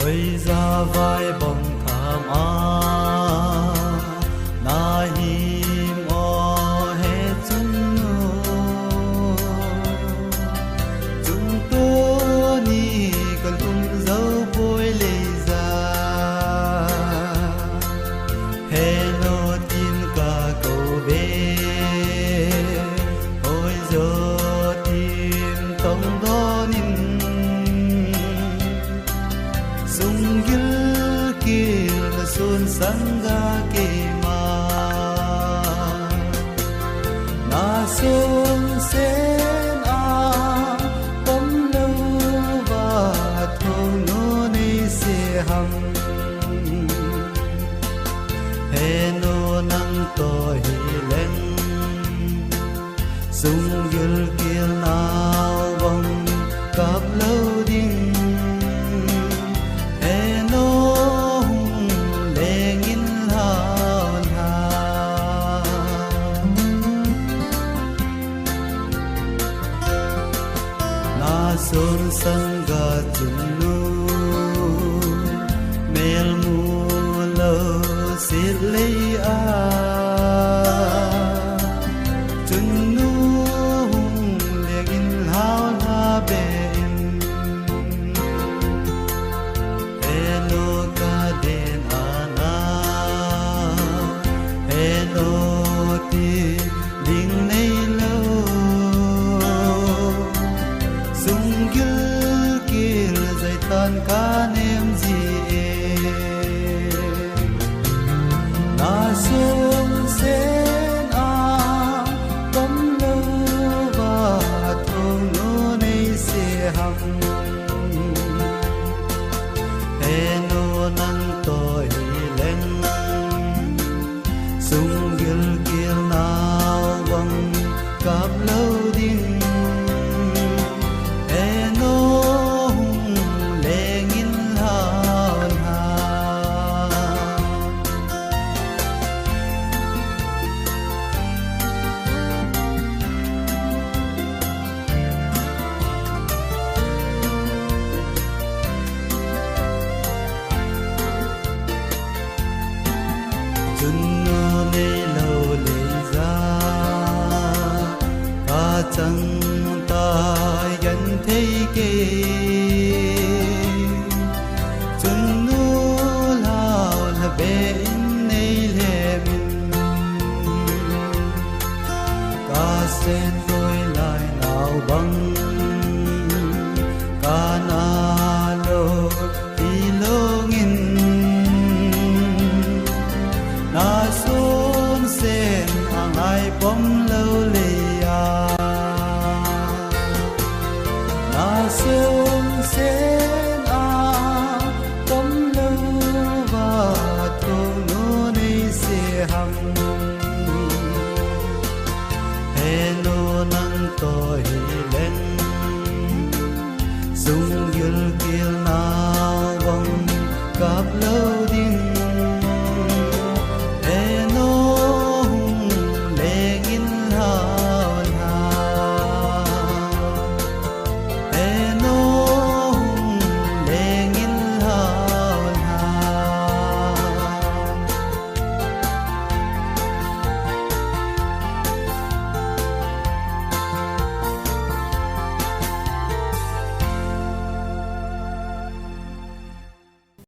ôi ra vai bồng tham á na him o he chung to ni kan tung dấu bôi lê ra he no tin cả cầu về ôi giờ tin tông đó nín sung gil kil sun sanga ke ma na sun sen a tâm lâu và thong no nei se ham he no nang to hi leng sung gil kil nào bông cặp lâu ding sun sanga chunu mel mu lo sit lei a chunu legin hao na ben eno ka den ana eno ti ding nei lo sung gil kil zai tan ka nem ji na sung sen a tâm lâu và thong no nei se ham he no nang to hi leng sung gil kil nào bang cặp lâu ding chunu nei lo le ra ka chang ta yan thei ke chunu lao la be nei le min ka sen tôi lại nào băng ka na lo ti lo ngin na sun sen ang ai bom lâu lê à na sun sen à bom lâu và thong no nei se ham he no nang to hi leng sung gil kil nào bom cặp lâu